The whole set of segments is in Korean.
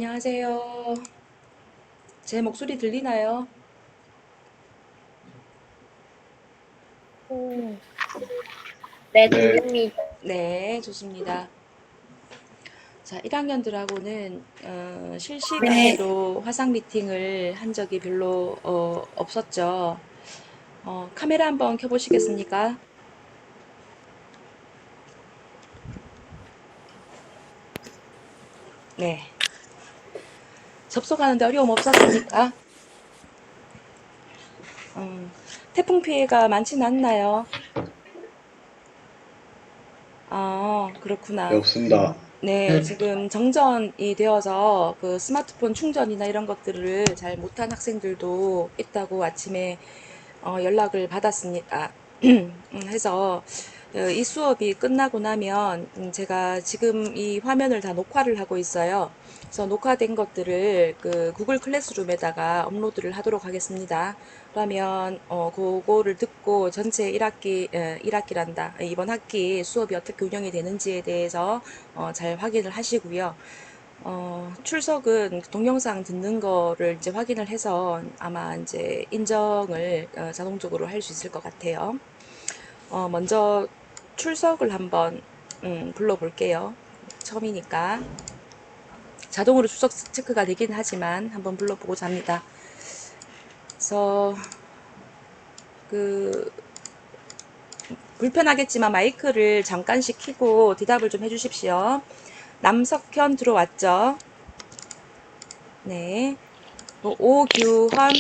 안녕하세요. 제 목소리 들리나요? 음, 네, 네, 들립니다. 네, 좋습니다. 자, 1학년들하고는 네, 실시간으로 화상 미팅을 한 적이 별로 없었죠. 카메라 한번 켜보시겠습니까? 네. 접속하는데 어려움 없었습니까? 음, 태풍 피해가 많지는 않나요? 아, 네, 그렇구나. 없습니다. 네, 지금 정전이 되어서 그 스마트폰 충전이나 이런 것들을 잘 못한 학생들도 있다고 아침에 연락을 받았습니다. 해서 이 수업이 끝나고 나면 제가 지금 이 화면을 다 녹화를 하고 있어요. 그래서 녹화된 것들을 그 구글 클래스룸에다가 업로드를 하도록 하겠습니다. 그러면 그거를 듣고 전체 1학기 1학기란다. 이번 학기 수업이 어떻게 운영이 되는지에 대해서 잘 확인을 하시고요. 출석은 동영상 듣는 거를 이제 확인을 해서 아마 이제 인정을 자동적으로 할 수 있을 것 같아요. 먼저 출석을 한번 불러볼게요. 처음이니까. 자동으로 출석 체크가 되긴 하지만 한번 불러보고자 합니다. 그래서 그 불편하겠지만 마이크를 잠깐씩 켜고 대답을 좀 해주십시오. 남석현 들어왔죠? 네. 오규헌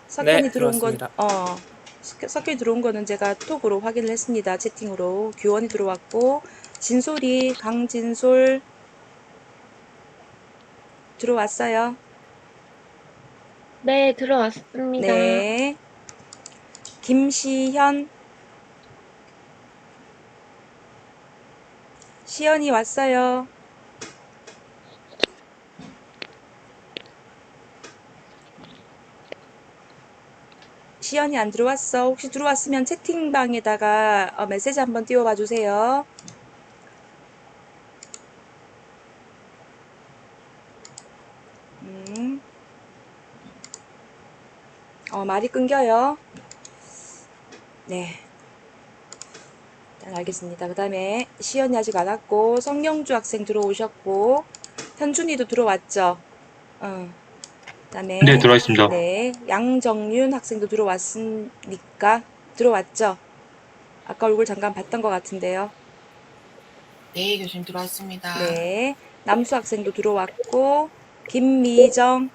석현이 네, 들어온 건, 들어왔습니다. 석현이 들어온 거는 제가 톡으로 확인을 했습니다. 채팅으로. 규원이 들어왔고, 진솔이, 강진솔 들어왔어요. 네, 들어왔습니다. 네. 김시현, 시연이 왔어요. 시연이 안 들어왔어. 혹시 들어왔으면 채팅방에다가 메시지 한번 띄워봐 주세요. 음, 말이 끊겨요. 네. 일단 알겠습니다. 그 다음에 시연이 아직 안 왔고, 성영주 학생 들어오셨고, 현준이도 들어왔죠. 어, 네, 그다음에 들어와 있습니다. 네, 양정윤 학생도 들어왔으니까 들어왔죠. 아까 얼굴 잠깐 봤던 것 같은데요. 네, 교수님 들어왔습니다. 네, 남수 학생도 들어왔고 김미정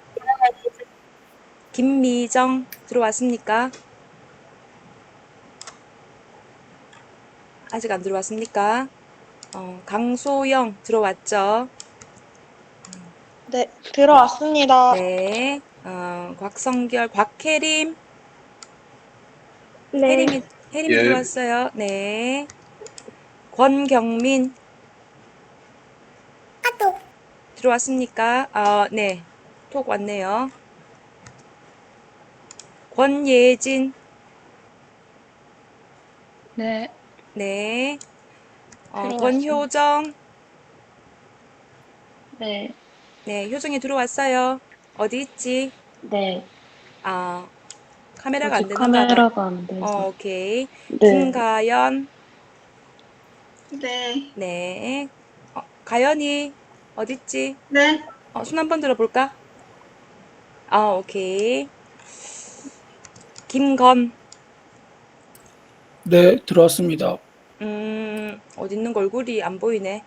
들어왔습니까? 아직 안 들어왔습니까? 강소영 들어왔죠. 네, 들어왔습니다. 네, 곽성결, 곽혜림, 네, 혜림이 예, 들어왔어요. 네, 권경민 들어왔습니까? 네. 톡 왔네요. 권예진, 네, 네. 들어왔습니다. 권효정, 네, 네. 효정이 들어왔어요. 어디 있지? 네. 아, 카메라가 안 아직 되는가 봐. 카메라가 안 돼서. 오케이. 네, 김가연, 네, 네. 가연이, 어디 있지? 네, 손 한번 들어볼까? 오케이. 김건, 네, 들어왔습니다. 어디 있는 거 얼굴이 안 보이네.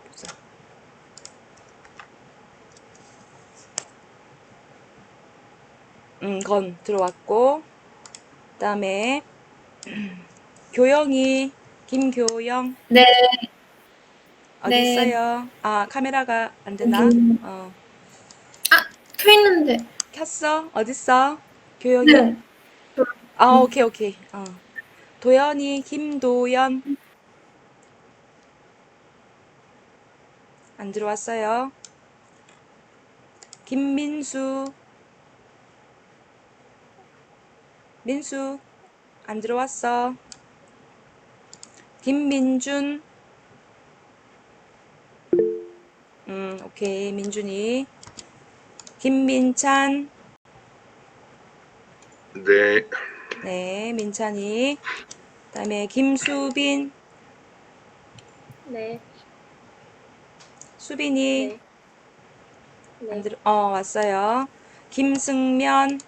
보자. 건 들어왔고, 그 다음에 교영이, 김교영, 네, 어디 네. 있어요? 카메라가 안 되나? 여기, 어, 켜 있는데. 켰어? 어딨어? 교영이? 네. 오케이, 오케이. 도연이, 김도연, 안 들어왔어요. 김민수, 민수, 안 들어왔어. 김민준, 오케이. 민준이. 김민찬. 네. 네, 민찬이. 그다음에 김수빈. 네. 수빈이. 네. 안 들어, 왔어요. 김승면.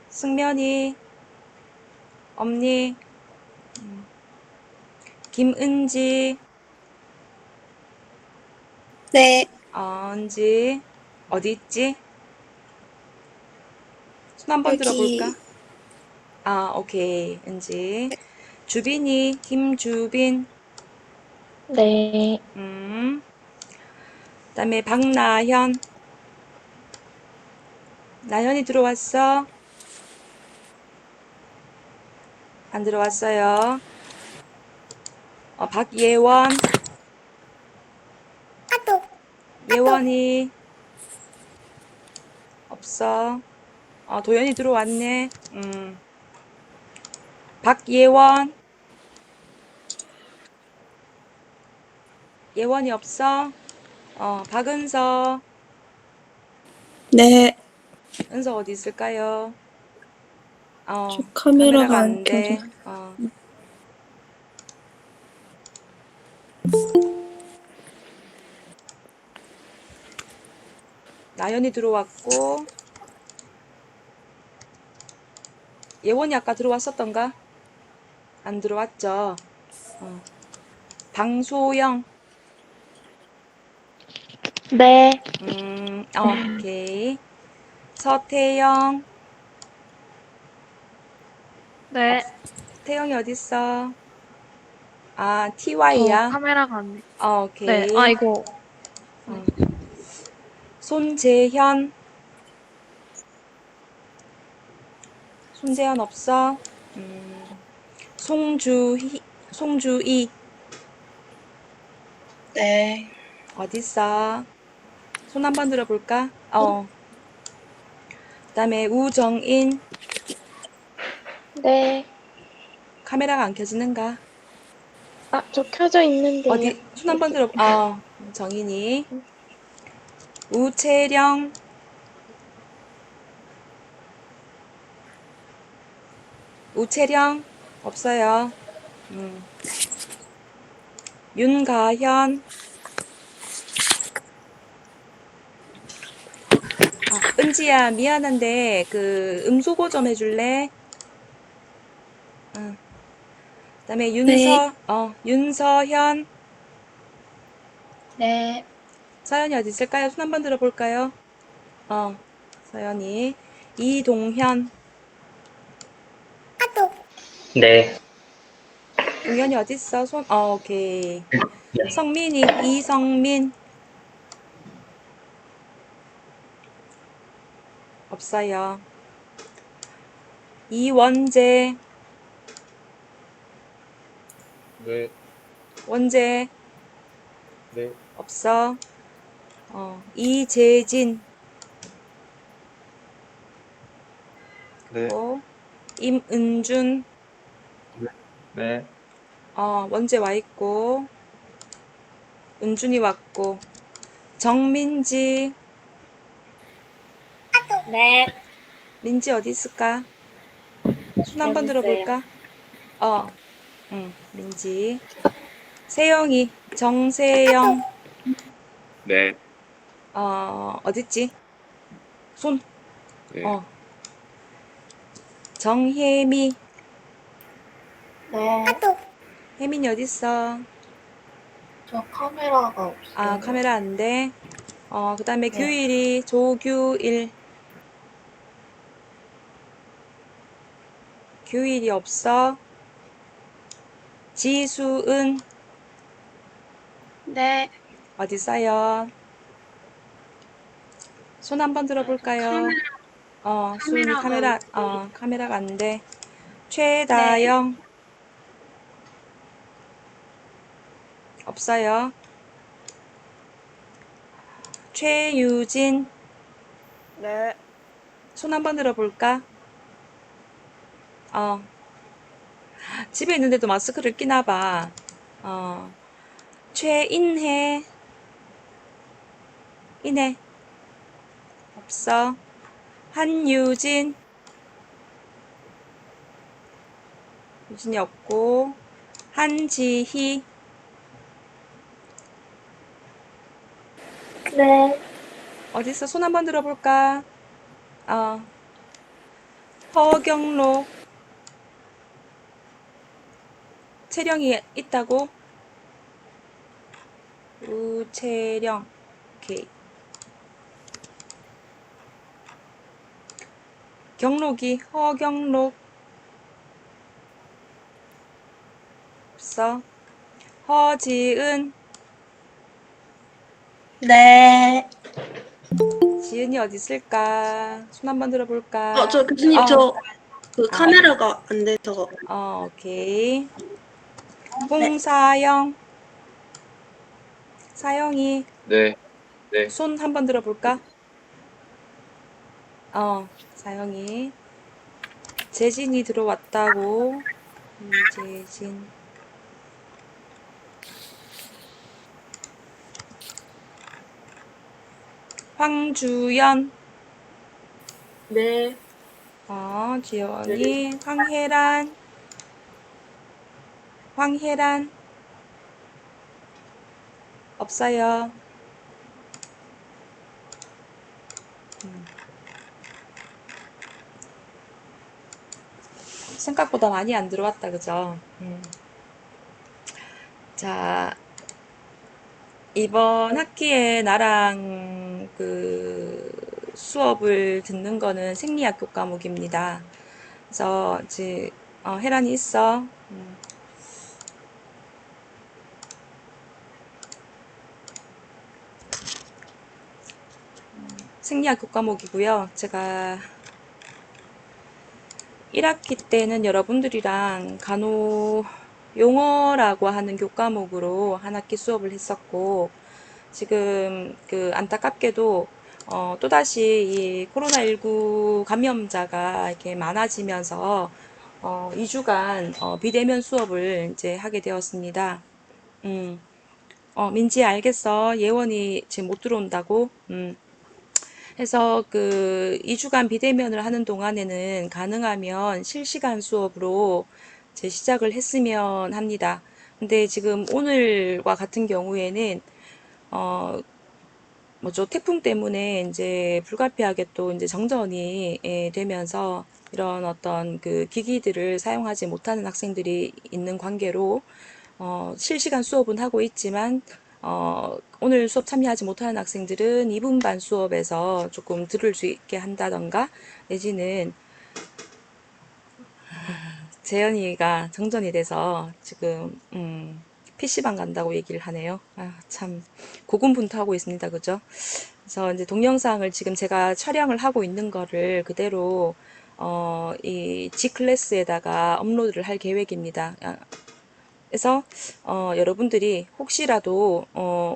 승면이. 없니? 김은지. 네. 은지. 어디 있지? 손 한번 들어볼까? 오케이. 은지. 주빈이. 김주빈. 네. 그다음에 박나현. 나현이 들어왔어? 안 들어왔어요. 박예원. 예원이. 없어. 도연이 들어왔네. 박예원. 예원이 없어. 박은서. 네. 은서 어디 있을까요? 저 카메라가 안 돼. 켜져. 나연이 들어왔고. 예원이 아까 들어왔었던가? 안 들어왔죠. 방소영. 네. 오케이. 서태영. 네. 태영이 어딨어? 저 TY야? 카메라가 안 돼. 오케이. 네. 아이고. 손재현. 손재현 없어? 송주희. 네. 어딨어? 손 한번 들어볼까? 그다음에 우정인. 네. 카메라가 안 켜지는가? 저 켜져 있는데요. 어디? 손 한번 들어. 정인이. 우채령. 우채령 없어요. 윤가현. 은지야, 미안한데 그 음소거 좀 해줄래? 그다음에 윤서현. 네. 서연이 어디 있을까요? 손 한번 들어볼까요? 서연이. 이동현. 네. 동현이 어디 있어? 오케이. 성민이. 이성민. 없어요. 이원재. 네. 원재. 네. 없어. 이재진. 네. 임은준. 네. 원재 와 있고. 은준이 왔고. 정민지. 네. 민지 어디 있을까? 손 한번 여기 있어요. 들어볼까? 민지. 세영이. 정세영. 네. 어딨지? 손. 네. 정혜미. 네. 혜민이 어딨어? 저 카메라가 없어요. 카메라 안 돼. 그 다음에 네. 규일이. 조규일. 규일이 없어. 지수은. 네. 어디 있어요? 손 한번 들어볼까요? 수은이 카메라가 안 돼. 최다영. 없어요. 최유진. 네. 손 한번 들어볼까? 집에 있는데도 마스크를 끼나 봐. 최인혜, 인혜, 없어. 한유진, 유진이 없고. 한지희, 네. 어딨어? 손 한번 들어볼까? 허경록, 채령이 있다고? 우채령, 오케이. 경록이, 허경록, 없어. 허지은, 네. 지은이 어디 있을까? 손 한번 들어볼까? 저 교수님, 그 아. 카메라가 안 돼서. 오케이. 홍사영, 사영이, 네. 네. 손 한번 들어볼까? 사영이. 재진이 들어왔다고. 이재진. 황주연, 네. 지연이. 황혜란, 없어요. 생각보다 많이 안 들어왔다, 그죠? 자, 이번 학기에 나랑 그 수업을 듣는 거는 생리학 교과목입니다. 그래서 이제 혜란이 있어. 생리학 교과목이고요. 제가 1학기 때는 여러분들이랑 간호 용어라고 하는 교과목으로 한 학기 수업을 했었고, 지금 그 안타깝게도 또다시 이 코로나19 감염자가 이렇게 많아지면서 2주간 비대면 수업을 이제 하게 되었습니다. 민지 알겠어. 예원이 지금 못 들어온다고. 해서 그 2주간 비대면을 하는 동안에는 가능하면 실시간 수업으로 제 시작을 했으면 합니다. 근데 지금 오늘과 같은 경우에는 뭐죠? 태풍 때문에 이제 불가피하게 또 이제 정전이 되면서 이런 어떤 그 기기들을 사용하지 못하는 학생들이 있는 관계로 실시간 수업은 하고 있지만 오늘 수업 참여하지 못하는 학생들은 2분반 수업에서 조금 들을 수 있게 한다던가 내지는 재현이가 정전이 돼서 지금 PC방 간다고 얘기를 하네요. 참 고군분투하고 있습니다. 그죠? 그래서 이제 동영상을 지금 제가 촬영을 하고 있는 거를 그대로 이 G클래스에다가 업로드를 할 계획입니다. 그래서 여러분들이 혹시라도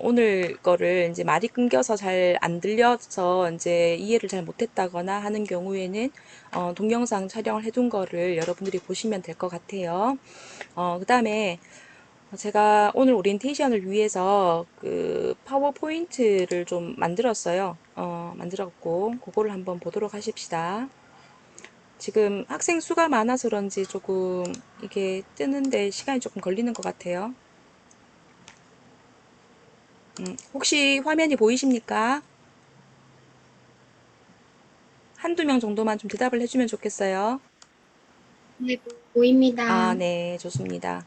오늘 거를 이제 말이 끊겨서 잘 안 들려서 이제 이해를 잘 못했다거나 하는 경우에는 동영상 촬영을 해둔 거를 여러분들이 보시면 될 것 같아요. 그 다음에 제가 오늘 오리엔테이션을 위해서 그 파워포인트를 좀 만들었어요. 만들었고 그거를 한번 보도록 하십시다. 지금 학생 수가 많아서 그런지 조금 이게 뜨는데 시간이 조금 걸리는 것 같아요. 혹시 화면이 보이십니까? 한두 명 정도만 좀 대답을 해주면 좋겠어요. 네, 보입니다. 네, 좋습니다.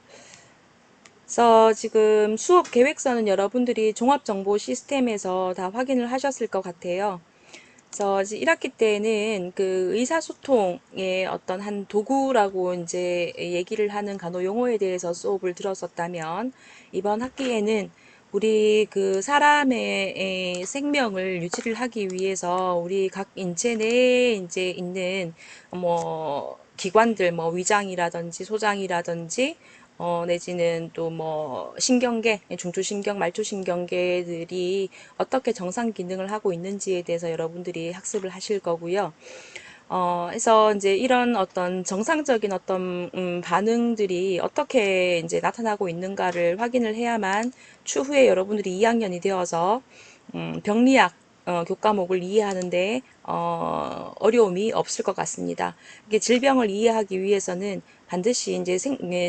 그래서 지금 수업 계획서는 여러분들이 종합정보 시스템에서 다 확인을 하셨을 것 같아요. 그래서 1학기 때는 그 의사소통의 어떤 한 도구라고 이제 얘기를 하는 간호 용어에 대해서 수업을 들었었다면, 이번 학기에는 우리 그 사람의 생명을 유지를 하기 위해서 우리 각 인체 내에 이제 있는 뭐 기관들, 뭐 위장이라든지 소장이라든지 내지는 또 뭐 신경계, 중추신경, 말초신경계들이 어떻게 정상 기능을 하고 있는지에 대해서 여러분들이 학습을 하실 거고요. 해서 이제 이런 어떤 정상적인 어떤 반응들이 어떻게 이제 나타나고 있는가를 확인을 해야만 추후에 여러분들이 2학년이 되어서 병리학 교과목을 이해하는데 어려움이 없을 것 같습니다. 이게 질병을 이해하기 위해서는 반드시 이제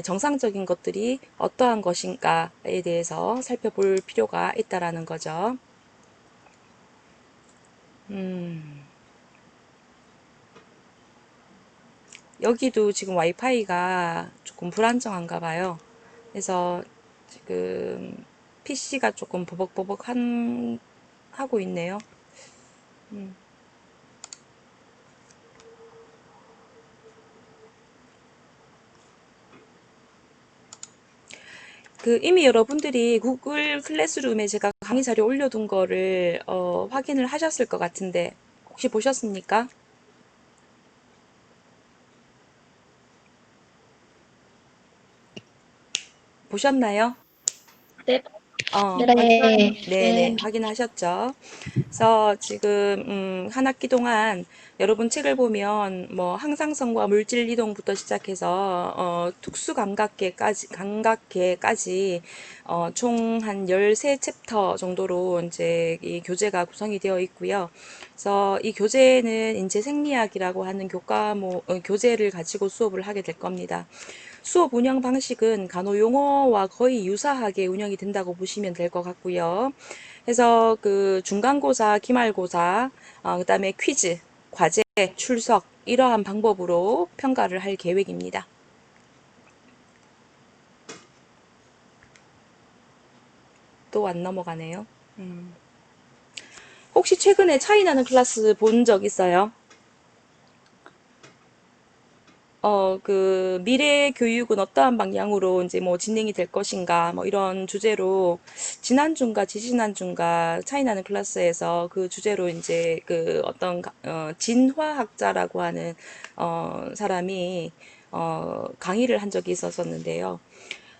정상적인 것들이 어떠한 것인가에 대해서 살펴볼 필요가 있다라는 거죠. 여기도 지금 와이파이가 조금 불안정한가 봐요. 그래서 지금 PC가 조금 하고 있네요. 이미 여러분들이 구글 클래스룸에 제가 강의 자료 올려둔 거를 확인을 하셨을 것 같은데 혹시 보셨습니까? 보셨나요? 네. 네네, 확인하셨죠? 그래서 지금 한 학기 동안 여러분 책을 보면 뭐 항상성과 물질 이동부터 시작해서 특수 감각계까지 총 한 13챕터 정도로 이제 이 교재가 구성이 되어 있고요. 그래서 이 교재는 인체 생리학이라고 하는 교재를 가지고 수업을 하게 될 겁니다. 수업 운영 방식은 간호용어와 거의 유사하게 운영이 된다고 보시면 될 것 같고요. 그래서 중간고사, 기말고사, 그다음에 퀴즈, 과제, 출석 이러한 방법으로 평가를 할 계획입니다. 또 안 넘어가네요. 혹시 최근에 차이 나는 클래스 본 적 있어요? 미래 교육은 어떠한 방향으로 이제 뭐 진행이 될 것인가, 뭐 이런 주제로 지난주인가 지지난주인가 차이나는 클래스에서 그 주제로 이제 진화학자라고 하는, 사람이, 강의를 한 적이 있었었는데요.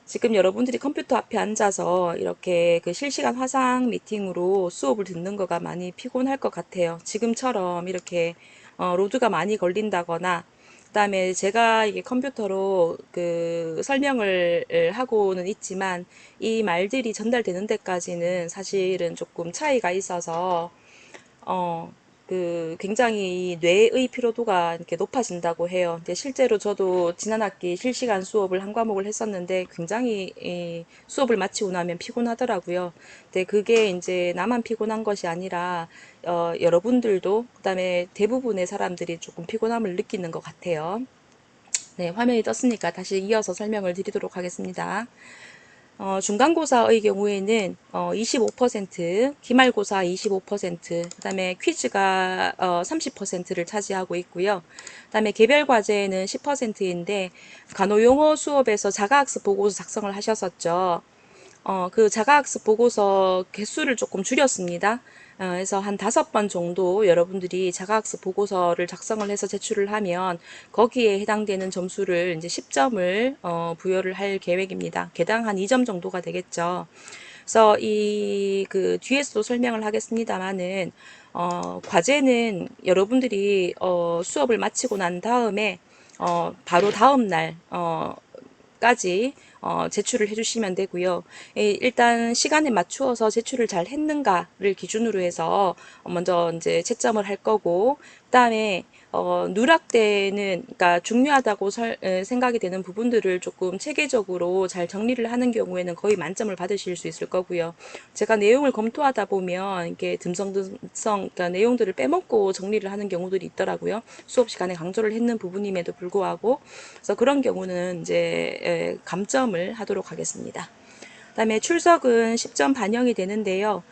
지금 여러분들이 컴퓨터 앞에 앉아서 이렇게 실시간 화상 미팅으로 수업을 듣는 거가 많이 피곤할 것 같아요. 지금처럼 이렇게 로드가 많이 걸린다거나 그다음에 제가 이게 컴퓨터로 설명을 하고는 있지만 이 말들이 전달되는 데까지는 사실은 조금 차이가 있어서 어, 굉장히 이 뇌의 피로도가 이렇게 높아진다고 해요. 근데 실제로 저도 지난 학기 실시간 수업을 한 과목을 했었는데 굉장히 이 수업을 마치고 나면 피곤하더라고요. 근데 그게 이제 나만 피곤한 것이 아니라 여러분들도 그다음에 대부분의 사람들이 조금 피곤함을 느끼는 것 같아요. 네, 화면이 떴으니까 다시 이어서 설명을 드리도록 하겠습니다. 중간고사의 경우에는 25%, 기말고사 25%, 그다음에 퀴즈가 30%를 차지하고 있고요. 그다음에 개별과제는 10%인데 간호용어 수업에서 자가학습 보고서 작성을 하셨었죠. 그 자가학습 보고서 개수를 조금 줄였습니다. 그래서 한 5번 정도 여러분들이 자가학습 보고서를 작성을 해서 제출을 하면 거기에 해당되는 점수를 이제 10점을 부여를 할 계획입니다. 개당 한 2점 정도가 되겠죠. 그래서 뒤에서도 설명을 하겠습니다만은 과제는 여러분들이 수업을 마치고 난 다음에 바로 다음 날 까지 제출을 해주시면 되고요. 일단 시간에 맞추어서 제출을 잘 했는가를 기준으로 해서 먼저 이제 채점을 할 거고, 그다음에 누락되는, 그러니까 중요하다고 생각이 되는 부분들을 조금 체계적으로 잘 정리를 하는 경우에는 거의 만점을 받으실 수 있을 거고요. 제가 내용을 검토하다 보면 이게 그러니까 내용들을 빼먹고 정리를 하는 경우들이 있더라고요. 수업 시간에 강조를 했는 부분임에도 불구하고. 그래서 그런 경우는 이제 감점을 하도록 하겠습니다. 그다음에 출석은 10점 반영이 되는데요.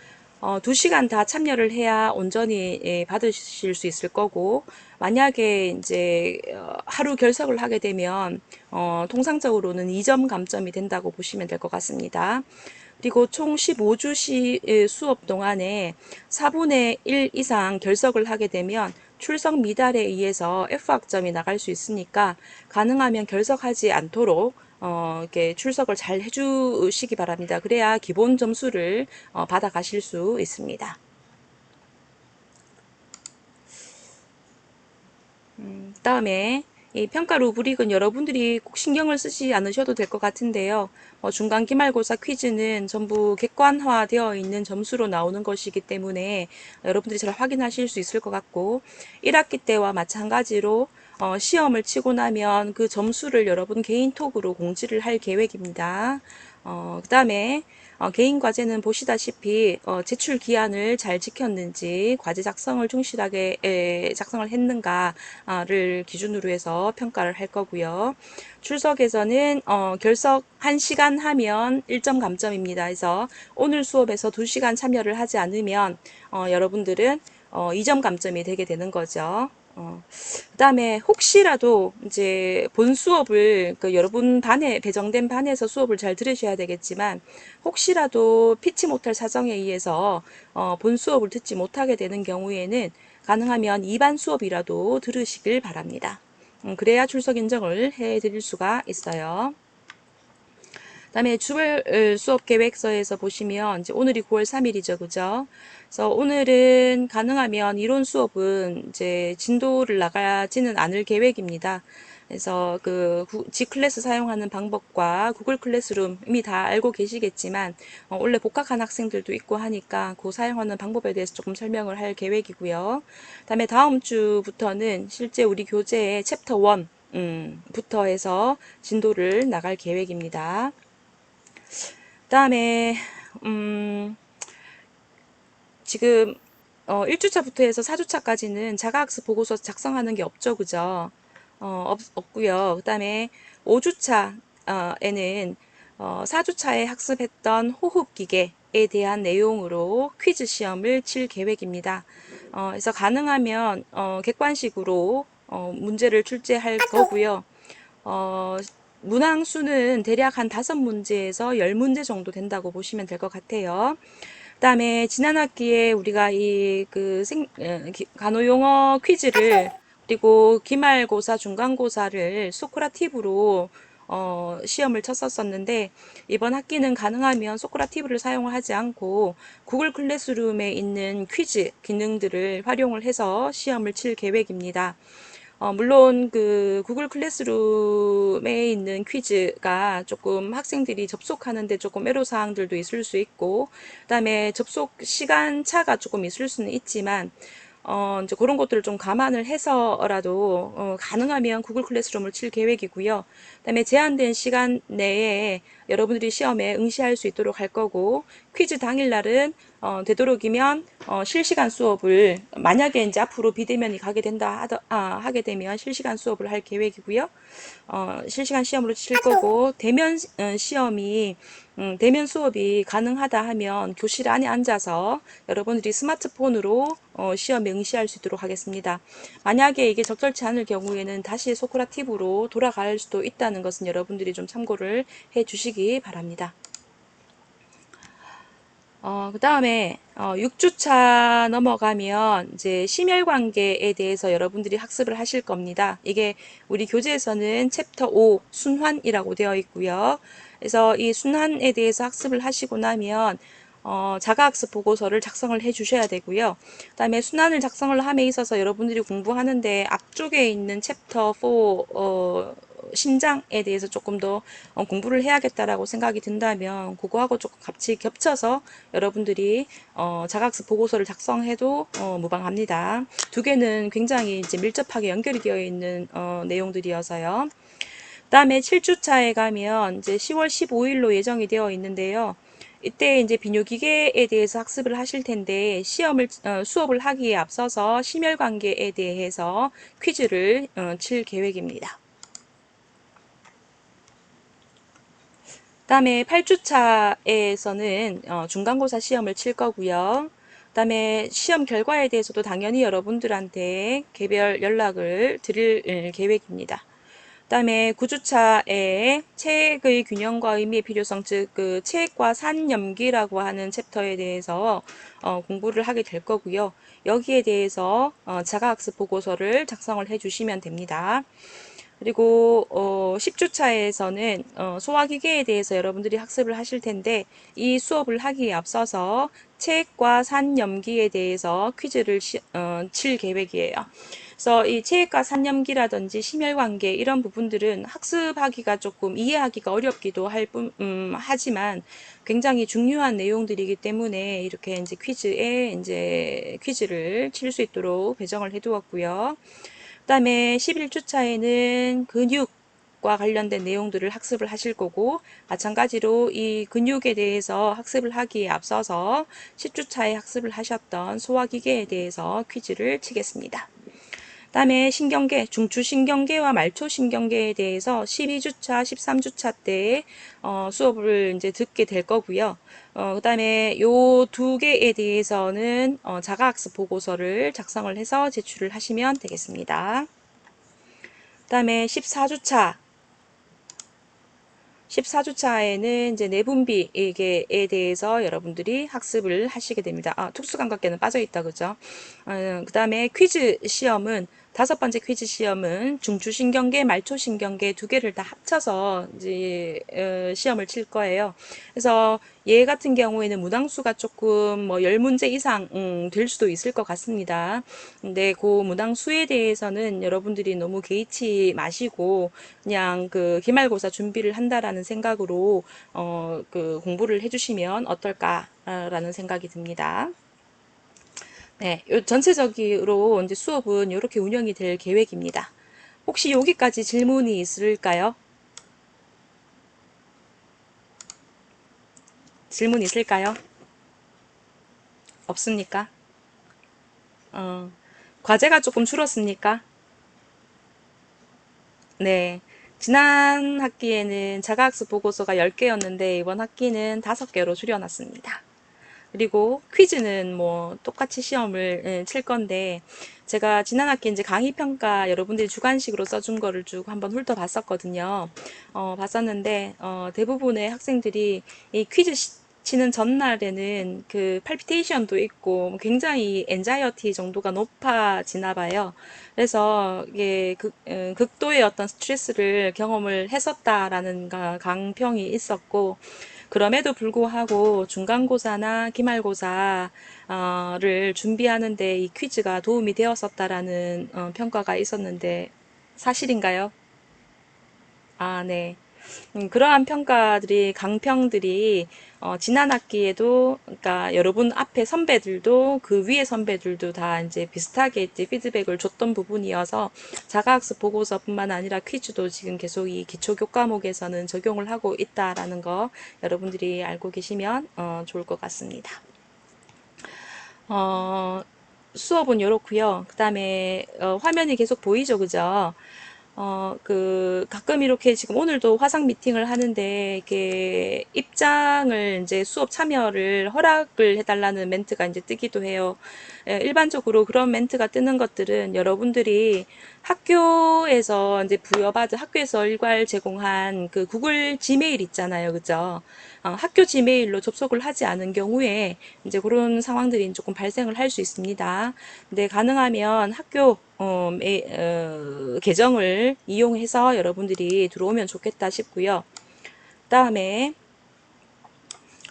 2시간 다 참여를 해야 온전히 받으실 수 있을 거고, 만약에 이제 하루 결석을 하게 되면 통상적으로는 2점 감점이 된다고 보시면 될 것 같습니다. 그리고 총 15주 수업 동안에 4분의 1 이상 결석을 하게 되면 출석 미달에 의해서 F학점이 나갈 수 있으니까 가능하면 결석하지 않도록 이렇게 출석을 잘 해주시기 바랍니다. 그래야 기본 점수를 받아 가실 수 있습니다. 그다음에 이 평가 루브릭은 여러분들이 꼭 신경을 쓰지 않으셔도 될 것 같은데요. 중간 기말고사 퀴즈는 전부 객관화되어 있는 점수로 나오는 것이기 때문에 여러분들이 잘 확인하실 수 있을 것 같고 1학기 때와 마찬가지로 시험을 치고 나면 그 점수를 여러분 개인톡으로 공지를 할 계획입니다. 그다음에 개인 과제는 보시다시피 제출 기한을 잘 지켰는지 과제 작성을 충실하게 작성을 했는가를 기준으로 해서 평가를 할 거고요. 출석에서는 결석 1시간 하면 1점 감점입니다. 그래서 오늘 수업에서 2시간 참여를 하지 않으면 여러분들은 2점 감점이 되게 되는 거죠. 그다음에 혹시라도 이제 본 수업을 여러분 반에 배정된 반에서 수업을 잘 들으셔야 되겠지만 혹시라도 피치 못할 사정에 의해서 본 수업을 듣지 못하게 되는 경우에는 가능하면 2반 수업이라도 들으시길 바랍니다. 그래야 출석 인정을 해 드릴 수가 있어요. 그다음에 주별 수업 계획서에서 보시면 이제 오늘이 9월 3일이죠, 그죠? 그래서 오늘은 가능하면 이론 수업은 이제 진도를 나가지는 않을 계획입니다. 그래서 그 G클래스 사용하는 방법과 구글 클래스룸 이미 다 알고 계시겠지만 원래 복학한 학생들도 있고 하니까 그 사용하는 방법에 대해서 조금 설명을 할 계획이고요. 그다음에 다음 주부터는 실제 우리 교재의 챕터 1 부터 해서 진도를 나갈 계획입니다. 그다음에 지금 1주차부터 해서 4주차까지는 자가학습 보고서 작성하는 게 없죠, 그죠? 없고요. 그다음에 5주차에는 4주차에 학습했던 호흡기계에 대한 내용으로 퀴즈 시험을 칠 계획입니다. 그래서 가능하면 객관식으로 문제를 출제할 거고요. 문항수는 대략 한 5문제에서 10문제 정도 된다고 보시면 될 것 같아요. 그다음에 지난 학기에 우리가 간호용어 퀴즈를 그리고 기말고사, 중간고사를 소크라티브로 시험을 쳤었었는데 이번 학기는 가능하면 소크라티브를 사용을 하지 않고 구글 클래스룸에 있는 퀴즈 기능들을 활용을 해서 시험을 칠 계획입니다. 물론 그 구글 클래스룸에 있는 퀴즈가 조금 학생들이 접속하는데 조금 애로사항들도 있을 수 있고, 그다음에 접속 시간 차가 조금 있을 수는 있지만, 이제 그런 것들을 좀 감안을 해서라도 가능하면 구글 클래스룸을 칠 계획이고요. 그다음에 제한된 시간 내에 여러분들이 시험에 응시할 수 있도록 할 거고 퀴즈 당일날은 되도록이면 실시간 수업을 만약에 이제 앞으로 비대면이 가게 된다 하게 되면 실시간 수업을 할 계획이고요. 실시간 시험으로 칠 거고 대면 시험이 대면 수업이 가능하다 하면 교실 안에 앉아서 여러분들이 스마트폰으로 시험에 응시할 수 있도록 하겠습니다. 만약에 이게 적절치 않을 경우에는 다시 소크라티브로 돌아갈 수도 있다는 것은 여러분들이 좀 참고를 해 주시기 바랍니다. 그 다음에 6주차 넘어가면 이제 심혈관계에 대해서 여러분들이 학습을 하실 겁니다. 이게 우리 교재에서는 챕터 5 순환이라고 되어 있고요. 그래서 이 순환에 대해서 학습을 하시고 나면 자가학습 보고서를 작성을 해 주셔야 되고요. 그 다음에 순환을 작성을 함에 있어서 여러분들이 공부하는데 앞쪽에 있는 챕터 4 신장에 대해서 조금 더 공부를 해야겠다라고 생각이 든다면 그거하고 조금 같이 겹쳐서 여러분들이 자가학습 보고서를 작성해도 무방합니다. 두 개는 굉장히 이제 밀접하게 연결이 되어 있는 내용들이어서요. 그다음에 7주차에 가면 이제 10월 15일로 예정이 되어 있는데요. 이때 이제 비뇨기계에 대해서 학습을 하실 텐데 수업을 하기에 앞서서 심혈관계에 대해서 퀴즈를 칠 계획입니다. 그다음에 8주차에서는 중간고사 시험을 칠 거고요. 그다음에 시험 결과에 대해서도 당연히 여러분들한테 개별 연락을 드릴 계획입니다. 그다음에 9주차에 체액의 균형과 의미의 필요성, 즉 그 체액과 산염기라고 하는 챕터에 대해서 공부를 하게 될 거고요. 여기에 대해서 자가학습 보고서를 작성을 해주시면 됩니다. 그리고 10주차에서는 소화기계에 대해서 여러분들이 학습을 하실 텐데 이 수업을 하기에 앞서서 체액과 산염기에 대해서 퀴즈를 칠 계획이에요. 그래서 이 체액과 산염기라든지 심혈관계 이런 부분들은 학습하기가 조금 이해하기가 어렵기도 하지만 굉장히 중요한 내용들이기 때문에 이렇게 이제 퀴즈를 칠 수 있도록 배정을 해 두었고요. 그 다음에 11주차에는 근육과 관련된 내용들을 학습을 하실 거고, 마찬가지로 이 근육에 대해서 학습을 하기에 앞서서 10주차에 학습을 하셨던 소화기계에 대해서 퀴즈를 치겠습니다. 그다음에 신경계, 중추신경계와 말초신경계에 대해서 12주차, 13주차 때 수업을 이제 듣게 될 거고요. 그다음에 요 두 개에 대해서는 자가학습 보고서를 작성을 해서 제출을 하시면 되겠습니다. 그다음에 14주차에는 이제 내분비에 대해서 여러분들이 학습을 하시게 됩니다. 특수감각계는 빠져있다, 그죠? 그 다음에 퀴즈 시험은, 5번째 퀴즈 시험은 중추신경계, 말초신경계 두 개를 다 합쳐서 이제 시험을 칠 거예요. 그래서 얘 같은 경우에는 문항수가 조금 뭐 10문제 이상 될 수도 있을 것 같습니다. 근데 그 문항수에 대해서는 여러분들이 너무 개의치 마시고 그냥 그 기말고사 준비를 한다라는 생각으로 그 공부를 해주시면 어떨까라는 생각이 듭니다. 네, 전체적으로 이제 수업은 이렇게 운영이 될 계획입니다. 혹시 여기까지 질문이 있을까요? 질문 있을까요? 없습니까? 과제가 조금 줄었습니까? 네. 지난 학기에는 자가학습 보고서가 10개였는데 이번 학기는 5개로 줄여놨습니다. 그리고 퀴즈는 뭐 똑같이 시험을 칠 건데, 제가 지난 학기 이제 강의평가 여러분들이 주관식으로 써준 거를 쭉 한번 훑어봤었거든요. 봤었는데 대부분의 학생들이 이 퀴즈 치는 전날에는 그 팔피테이션도 있고 굉장히 엔자이어티 정도가 높아지나 봐요. 그래서 이게 극도의 어떤 스트레스를 경험을 했었다라는 강평이 있었고, 그럼에도 불구하고 중간고사나 기말고사를 준비하는데 이 퀴즈가 도움이 되었었다라는 평가가 있었는데 사실인가요? 네. 그러한 평가들이, 강평들이 지난 학기에도, 그러니까 여러분 앞에 선배들도 그 위에 선배들도 다 이제 비슷하게 이제 피드백을 줬던 부분이어서 자가학습 보고서뿐만 아니라 퀴즈도 지금 계속 이 기초교과목에서는 적용을 하고 있다라는 거 여러분들이 알고 계시면 좋을 것 같습니다. 수업은 이렇고요. 그 다음에 화면이 계속 보이죠, 그죠? 가끔 이렇게 지금 오늘도 화상 미팅을 하는데, 이렇게 입장을 이제 수업 참여를 허락을 해달라는 멘트가 이제 뜨기도 해요. 일반적으로 그런 멘트가 뜨는 것들은 여러분들이 학교에서 이제 부여받은, 학교에서 일괄 제공한 그 구글 지메일 있잖아요. 그죠? 학교 지메일로 접속을 하지 않은 경우에 이제 그런 상황들이 조금 발생을 할 수 있습니다. 근데 가능하면 학교 계정을 이용해서 여러분들이 들어오면 좋겠다 싶고요. 그 다음에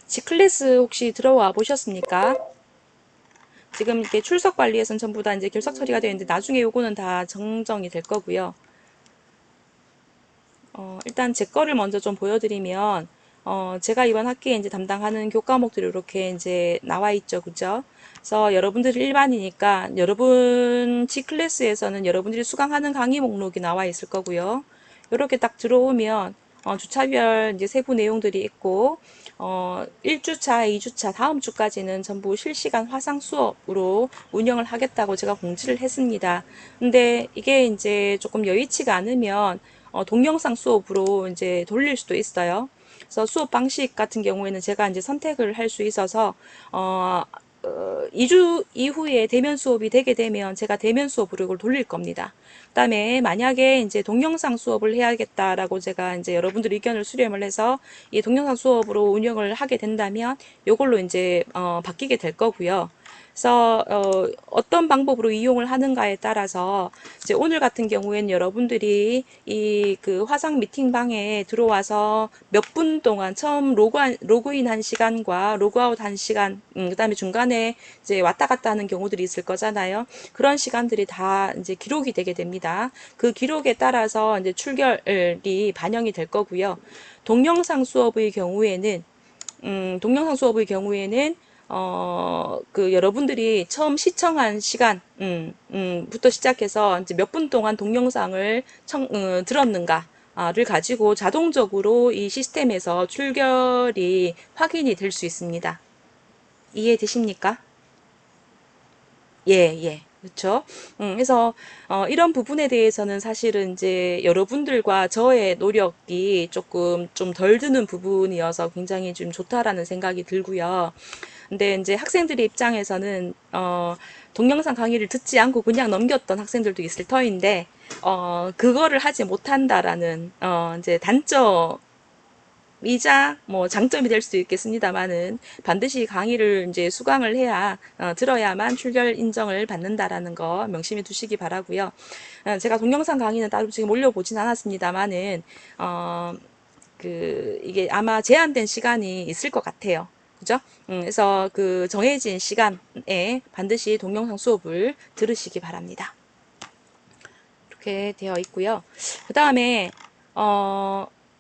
G클래스 혹시 들어와 보셨습니까? 지금 이렇게 출석 관리에선 전부 다 이제 결석 처리가 되어 있는데 나중에 요거는 다 정정이 될 거고요. 일단 제 거를 먼저 좀 보여드리면, 제가 이번 학기에 이제 담당하는 교과목들이 이렇게 이제 나와 있죠. 그죠? 그래서 여러분들이 일반이니까 여러분 G클래스에서는 여러분들이 수강하는 강의 목록이 나와 있을 거고요. 이렇게 딱 들어오면 주차별 이제 세부 내용들이 있고, 1주차, 2주차, 다음 주까지는 전부 실시간 화상 수업으로 운영을 하겠다고 제가 공지를 했습니다. 근데 이게 이제 조금 여의치가 않으면 동영상 수업으로 이제 돌릴 수도 있어요. 그래서 수업 방식 같은 경우에는 제가 이제 선택을 할 수 있어서 2주 이후에 대면 수업이 되게 되면 제가 대면 수업으로 이걸 돌릴 겁니다. 그다음에 만약에 이제 동영상 수업을 해야겠다라고 제가 이제 여러분들 의견을 수렴을 해서 이 동영상 수업으로 운영을 하게 된다면 이걸로 이제 바뀌게 될 거고요. 그래서 어떤 방법으로 이용을 하는가에 따라서 이제 오늘 같은 경우에는 여러분들이 이 그 화상 미팅방에 들어와서 몇 분 동안 처음 로그인 한 시간과 로그아웃 한 시간, 그다음에 중간에 이제 왔다 갔다 하는 경우들이 있을 거잖아요. 그런 시간들이 다 이제 기록이 되게 됩니다. 그 기록에 따라서 이제 출결이 반영이 될 거고요. 동영상 수업의 경우에는 그 여러분들이 처음 시청한 시간, 부터 시작해서 이제 몇 분 동안 동영상을 들었는가를 가지고 자동적으로 이 시스템에서 출결이 확인이 될 수 있습니다. 이해되십니까? 예. 그렇죠. 그래서 이런 부분에 대해서는 사실은 이제 여러분들과 저의 노력이 조금 좀 덜 드는 부분이어서 굉장히 좀 좋다라는 생각이 들고요. 근데 이제 학생들의 입장에서는 동영상 강의를 듣지 않고 그냥 넘겼던 학생들도 있을 터인데 그거를 하지 못한다라는 이제 단점 이자 뭐 장점이 될 수 있겠습니다만은 반드시 강의를 이제 수강을 해야 들어야만 출결 인정을 받는다라는 거 명심해 두시기 바라고요. 제가 동영상 강의는 따로 지금 올려보진 않았습니다만은 이게 아마 제한된 시간이 있을 것 같아요. 그죠? 그래서 그 정해진 시간에 반드시 동영상 수업을 들으시기 바랍니다. 이렇게 되어 있고요. 그 다음에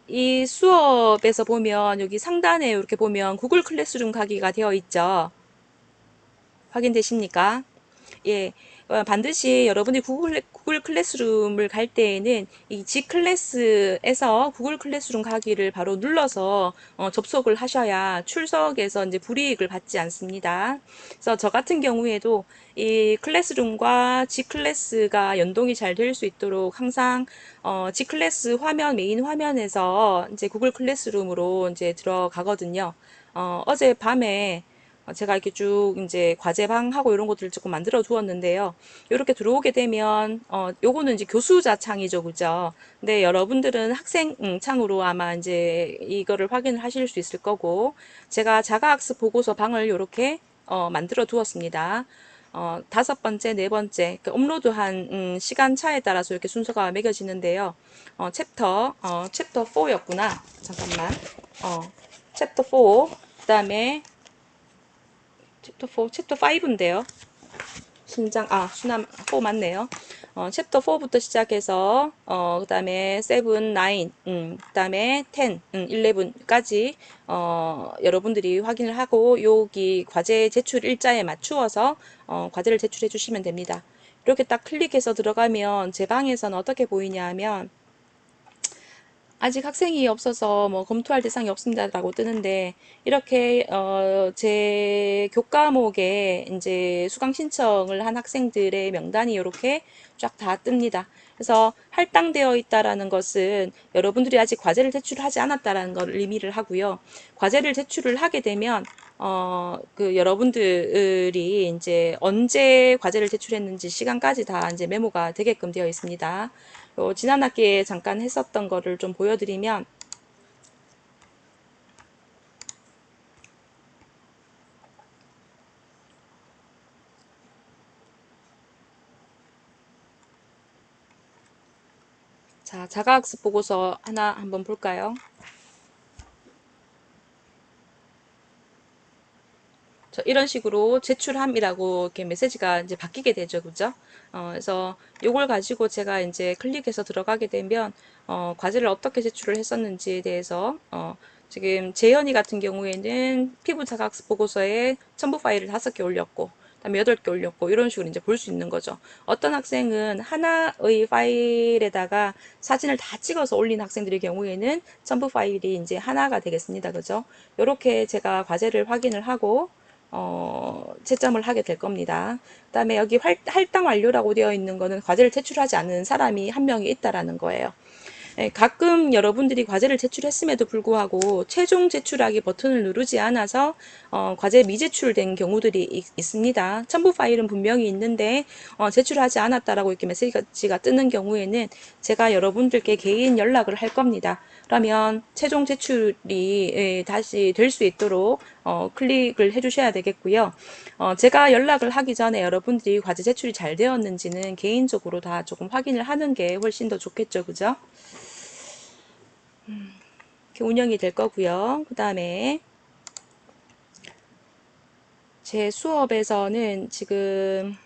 이 수업에서 보면 여기 상단에 이렇게 보면 구글 클래스룸 가기가 되어 있죠. 확인되십니까? 예. 반드시 여러분이 구글 클래스룸을 갈 때에는 이 G 클래스에서 구글 클래스룸 가기를 바로 눌러서 접속을 하셔야 출석에서 이제 불이익을 받지 않습니다. 그래서 저 같은 경우에도 이 클래스룸과 G 클래스가 연동이 잘 될 수 있도록 항상 G 클래스 화면 메인 화면에서 이제 구글 클래스룸으로 이제 들어가거든요. 어제 밤에 제가 이렇게 쭉 이제 과제방하고 이런 것들을 조금 만들어 두었는데요. 이렇게 들어오게 되면 요거는 이제 교수자 창이죠, 그죠? 근데 여러분들은 학생 창으로 아마 이제 이거를 확인을 하실 수 있을 거고, 제가 자가학습 보고서 방을 이렇게 만들어 두었습니다. 5번째, 4번째, 그 업로드한 시간 차에 따라서 이렇게 순서가 매겨지는데요. 챕터 4였구나. 잠깐만. 챕터 4, 그 다음에 챕터 5인데요. 수남 4 맞네요. 챕터 4부터 시작해서 그 다음에 7, 9, 그 다음에 10, 11까지 여러분들이 확인을 하고 여기 과제 제출 일자에 맞추어서 과제를 제출해 주시면 됩니다. 이렇게 딱 클릭해서 들어가면 제 방에서는 어떻게 보이냐 하면 아직 학생이 없어서 뭐 검토할 대상이 없습니다라고 뜨는데 이렇게 제 교과목에 이제 수강 신청을 한 학생들의 명단이 이렇게 쫙 다 뜹니다. 그래서 할당되어 있다라는 것은 여러분들이 아직 과제를 제출하지 않았다라는 걸 의미를 하고요. 과제를 제출을 하게 되면 그 여러분들이 이제 언제 과제를 제출했는지 시간까지 다 이제 메모가 되게끔 되어 있습니다. 지난 학기에 잠깐 했었던 거를 좀 보여드리면 자, 자가학습 보고서 하나 한번 볼까요? 이런 식으로 제출함이라고 이렇게 메시지가 이제 바뀌게 되죠. 그죠? 그래서 요걸 가지고 제가 이제 클릭해서 들어가게 되면, 과제를 어떻게 제출을 했었는지에 대해서, 지금 재현이 같은 경우에는 피부 자각학습 보고서에 첨부 파일을 5개 올렸고, 그다음에 8개 올렸고, 이런 식으로 이제 볼 수 있는 거죠. 어떤 학생은 하나의 파일에다가 사진을 다 찍어서 올린 학생들의 경우에는 첨부 파일이 이제 하나가 되겠습니다. 그죠? 요렇게 제가 과제를 확인을 하고, 채점을 하게 될 겁니다. 그 다음에 여기 할당 완료라고 되어 있는 거는 과제를 제출하지 않은 사람이 한 명이 있다라는 거예요. 가끔 여러분들이 과제를 제출했음에도 불구하고 최종 제출하기 버튼을 누르지 않아서 과제 미제출된 경우들이 있습니다. 첨부 파일은 분명히 있는데 제출하지 않았다라고 이렇게 메시지가 뜨는 경우에는 제가 여러분들께 개인 연락을 할 겁니다. 그러면 최종 제출이 다시 될 수 있도록 클릭을 해주셔야 되겠고요. 제가 연락을 하기 전에 여러분들이 과제 제출이 잘 되었는지는 개인적으로 다 조금 확인을 하는 게 훨씬 더 좋겠죠. 그죠? 이렇게 운영이 될 거고요. 그 다음에 제 수업에서는 지금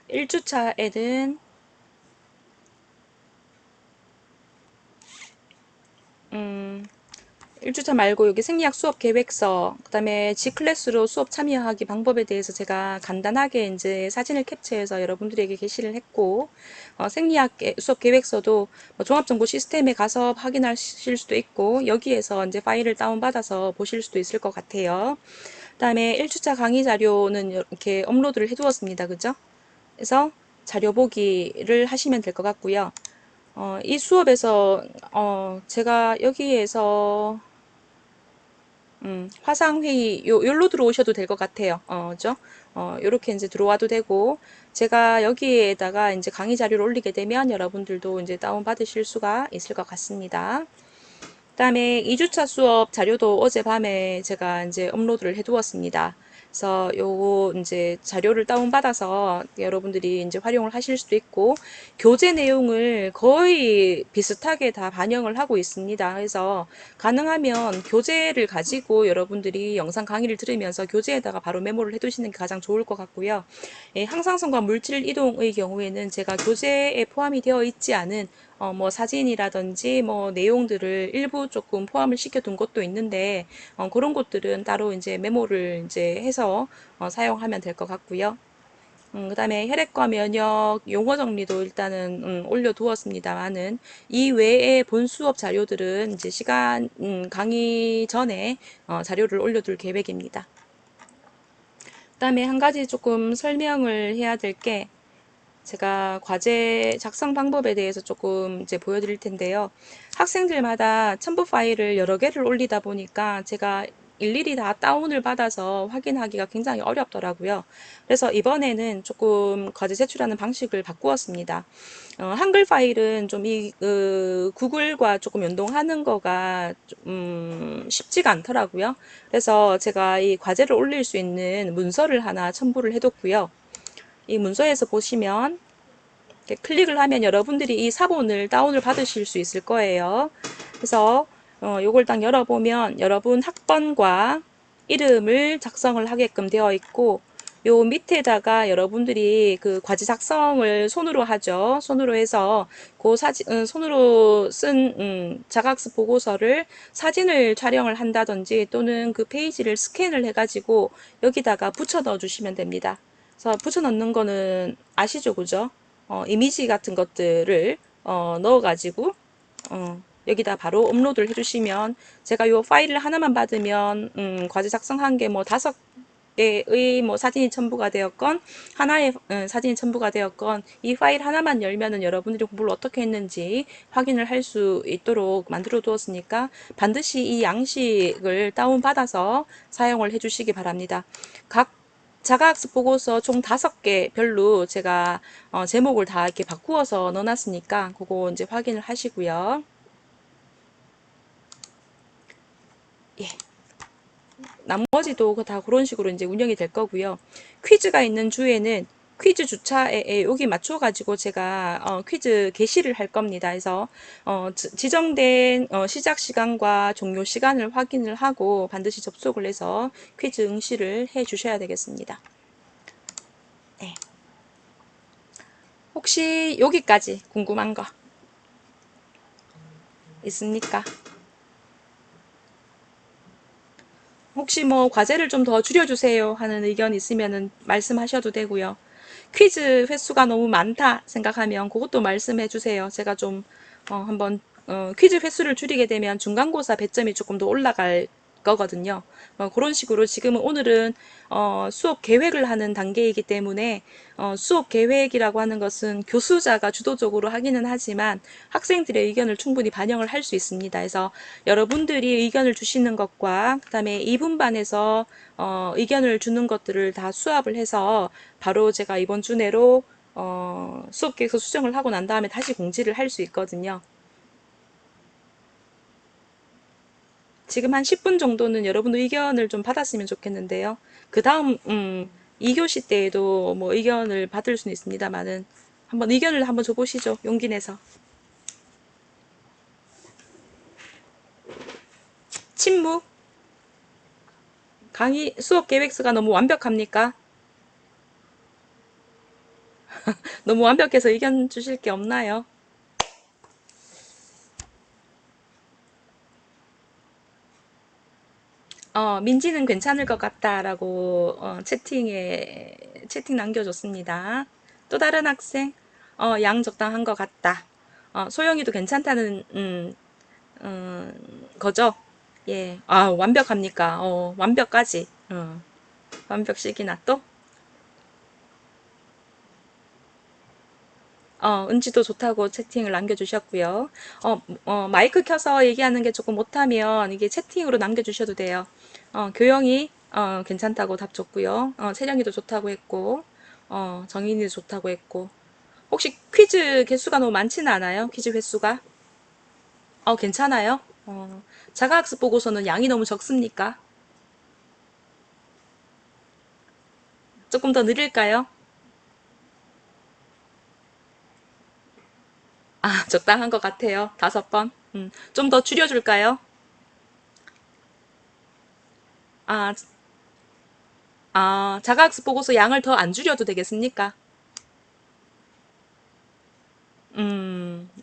1주차에는 1주차 말고 여기 생리학 수업 계획서, 그 다음에 G클래스로 수업 참여하기 방법에 대해서 제가 간단하게 이제 사진을 캡처해서 여러분들에게 게시를 했고, 생리학 수업 계획서도 뭐 종합정보 시스템에 가서 확인하실 수도 있고, 여기에서 이제 파일을 다운받아서 보실 수도 있을 것 같아요. 그 다음에 1주차 강의 자료는 이렇게 업로드를 해두었습니다. 그죠? 그래서 자료 보기를 하시면 될 것 같고요. 이 수업에서 제가 여기에서 화상회의 요로 들어오셔도 될 것 같아요. 그죠? 요렇게 이제 들어와도 되고, 제가 여기에다가 이제 강의 자료를 올리게 되면 여러분들도 이제 다운 받으실 수가 있을 것 같습니다. 그다음에 2주차 수업 자료도 어젯밤에 제가 이제 업로드를 해두었습니다. 그래서 요거 이제 자료를 다운받아서 여러분들이 이제 활용을 하실 수도 있고, 교재 내용을 거의 비슷하게 다 반영을 하고 있습니다. 그래서 가능하면 교재를 가지고 여러분들이 영상 강의를 들으면서 교재에다가 바로 메모를 해두시는 게 가장 좋을 것 같고요. 항상성과 물질 이동의 경우에는 제가 교재에 포함이 되어 있지 않은 뭐 사진이라든지 뭐 내용들을 일부 조금 포함을 시켜둔 것도 있는데, 그런 것들은 따로 이제 메모를 이제 해서 사용하면 될 것 같고요. 그 다음에 혈액과 면역 용어 정리도 일단은 올려두었습니다만은, 이 외에 본 수업 자료들은 이제 시간 강의 전에 자료를 올려둘 계획입니다. 그 다음에 한 가지 조금 설명을 해야 될 게, 제가 과제 작성 방법에 대해서 조금 이제 보여드릴 텐데요. 학생들마다 첨부 파일을 여러 개를 올리다 보니까 제가 일일이 다 다운을 받아서 확인하기가 굉장히 어렵더라고요. 그래서 이번에는 조금 과제 제출하는 방식을 바꾸었습니다. 한글 파일은 좀 구글과 조금 연동하는 거가 쉽지가 않더라고요. 그래서 제가 이 과제를 올릴 수 있는 문서를 하나 첨부를 해뒀고요. 이 문서에서 보시면 이렇게 클릭을 하면 여러분들이 이 사본을 다운을 받으실 수 있을 거예요. 그래서 요걸 딱 열어보면 여러분 학번과 이름을 작성을 하게끔 되어 있고, 요 밑에다가 여러분들이 그 과제 작성을 손으로 하죠. 손으로 해서 그 손으로 쓴 자각스 보고서를 사진을 촬영을 한다든지 또는 그 페이지를 스캔을 해가지고 여기다가 붙여 넣어 주시면 됩니다. 그래서 붙여 넣는 거는 아시죠? 그죠? 이미지 같은 것들을 넣어가지고 여기다 바로 업로드를 해주시면, 제가 요 파일을 하나만 받으면 과제 작성한 게 뭐 5개의 뭐 사진이 첨부가 되었건 하나의 사진이 첨부가 되었건 이 파일 하나만 열면은 여러분들이 공부를 어떻게 했는지 확인을 할 수 있도록 만들어 두었으니까 반드시 이 양식을 다운받아서 사용을 해주시기 바랍니다. 각 자가학습 보고서 총 5개 별로 제가 제목을 다 이렇게 바꾸어서 넣어놨으니까 그거 이제 확인을 하시고요. 예. 나머지도 다 그런 식으로 이제 운영이 될 거고요. 퀴즈가 있는 주에는 퀴즈 주차에 여기 맞춰가지고 제가 퀴즈 게시를 할 겁니다. 그래서 지정된 시작 시간과 종료 시간을 확인을 하고 반드시 접속을 해서 퀴즈 응시를 해 주셔야 되겠습니다. 네. 혹시 여기까지 궁금한 거 있습니까? 혹시 뭐 과제를 좀 더 줄여주세요 하는 의견 있으면 말씀하셔도 되고요. 퀴즈 횟수가 너무 많다 생각하면 그것도 말씀해 주세요. 제가 좀 한번 퀴즈 횟수를 줄이게 되면 중간고사 배점이 조금 더 올라갈 거거든요. 그런 식으로 지금은 오늘은 수업 계획을 하는 단계이기 때문에 수업 계획이라고 하는 것은 교수자가 주도적으로 하기는 하지만 학생들의 의견을 충분히 반영을 할 수 있습니다. 그래서 여러분들이 의견을 주시는 것과 그 다음에 2분반에서 의견을 주는 것들을 다 수합을 해서 바로 제가 이번 주 내로 수업 계획서 수정을 하고 난 다음에 다시 공지를 할 수 있거든요. 지금 한 10분 정도는 여러분 의견을 좀 받았으면 좋겠는데요. 그 다음 2교시 때에도 뭐 의견을 받을 수는 있습니다만은 한번 의견을 한번 줘보시죠. 용기 내서. 침묵. 강의 수업 계획서가 너무 완벽합니까? 너무 완벽해서 의견 주실 게 없나요? 민지는 괜찮을 것 같다라고 채팅 남겨줬습니다. 또 다른 학생? 양 적당한 것 같다. 소영이도 괜찮다는 거죠? 예. 완벽합니까? 완벽까지. 완벽식이나 또? 은지도 좋다고 채팅을 남겨주셨고요. 마이크 켜서 얘기하는 게 조금 못하면 이게 채팅으로 남겨주셔도 돼요. 교영이 괜찮다고 답 줬고요. 세령이도 좋다고 했고, 정인이도 좋다고 했고. 혹시 퀴즈 개수가 너무 많지는 않아요? 퀴즈 횟수가? 괜찮아요? 자가학습 보고서는 양이 너무 적습니까? 조금 더 느릴까요? 적당한 것 같아요. 5번. 좀 더 줄여줄까요? 아, 자가학습 보고서 양을 더 안 줄여도 되겠습니까?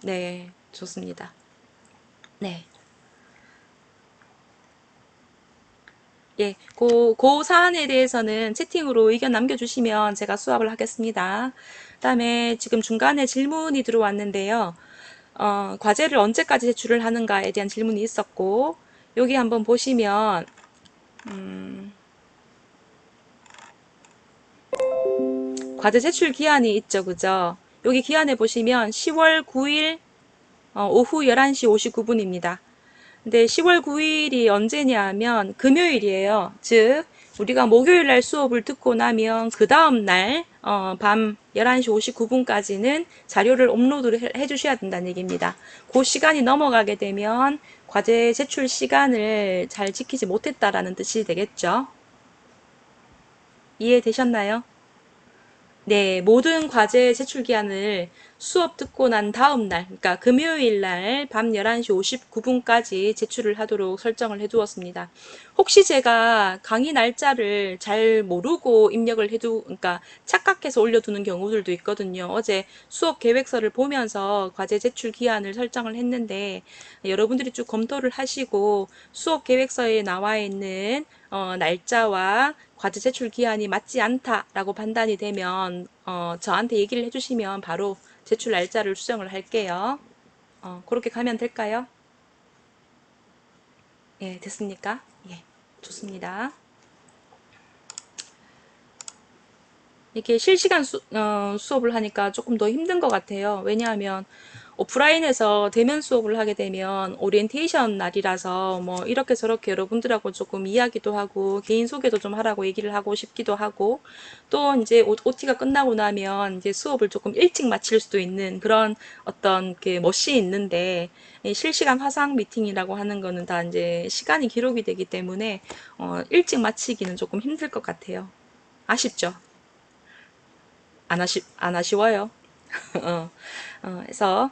네, 좋습니다. 네. 예, 그 사안에 대해서는 채팅으로 의견 남겨주시면 제가 수업을 하겠습니다. 그다음에 지금 중간에 질문이 들어왔는데요. 과제를 언제까지 제출을 하는가에 대한 질문이 있었고, 여기 한번 보시면, 과제 제출 기한이 있죠, 그죠? 여기 기한에 보시면 10월 9일 오후 11시 59분입니다. 근데 10월 9일이 언제냐 하면 금요일이에요. 즉 우리가 목요일 날 수업을 듣고 나면 그 다음 날 밤 11시 59분까지는 자료를 업로드를 해 주셔야 된다는 얘기입니다. 그 시간이 넘어가게 되면 과제 제출 시간을 잘 지키지 못했다라는 뜻이 되겠죠. 이해되셨나요? 네, 모든 과제 제출 기한을 수업 듣고 난 다음 날, 그러니까 금요일 날 밤 11시 59분까지 제출을 하도록 설정을 해 두었습니다. 혹시 제가 강의 날짜를 잘 모르고 그러니까 착각해서 올려두는 경우들도 있거든요. 어제 수업 계획서를 보면서 과제 제출 기한을 설정을 했는데 여러분들이 쭉 검토를 하시고 수업 계획서에 나와 있는 날짜와 과제 제출 기한이 맞지 않다라고 판단이 되면 저한테 얘기를 해주시면 바로 제출 날짜를 수정을 할게요. 그렇게 가면 될까요? 예, 됐습니까? 예, 좋습니다. 이렇게 실시간 수업을 하니까 조금 더 힘든 것 같아요. 왜냐하면 오프라인에서 대면 수업을 하게 되면 오리엔테이션 날이라서 뭐 이렇게 저렇게 여러분들하고 조금 이야기도 하고 개인 소개도 좀 하라고 얘기를 하고 싶기도 하고 또 이제 OT가 끝나고 나면 이제 수업을 조금 일찍 마칠 수도 있는 그런 어떤 그 멋이 있는데 실시간 화상 미팅이라고 하는 거는 다 이제 시간이 기록이 되기 때문에 일찍 마치기는 조금 힘들 것 같아요. 아쉽죠? 안 아쉬워요. 그래서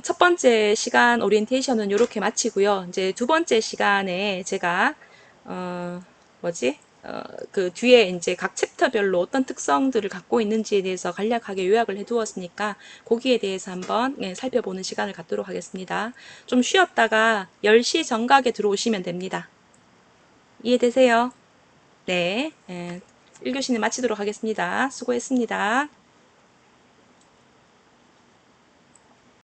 첫 번째 시간 오리엔테이션은 이렇게 마치고요. 이제 두 번째 시간에 제가 그 뒤에 이제 각 챕터별로 어떤 특성들을 갖고 있는지에 대해서 간략하게 요약을 해두었으니까 거기에 대해서 한번 살펴보는 시간을 갖도록 하겠습니다. 좀 쉬었다가 10시 정각에 들어오시면 됩니다. 이해되세요? 네. 1교시는 마치도록 하겠습니다. 수고했습니다.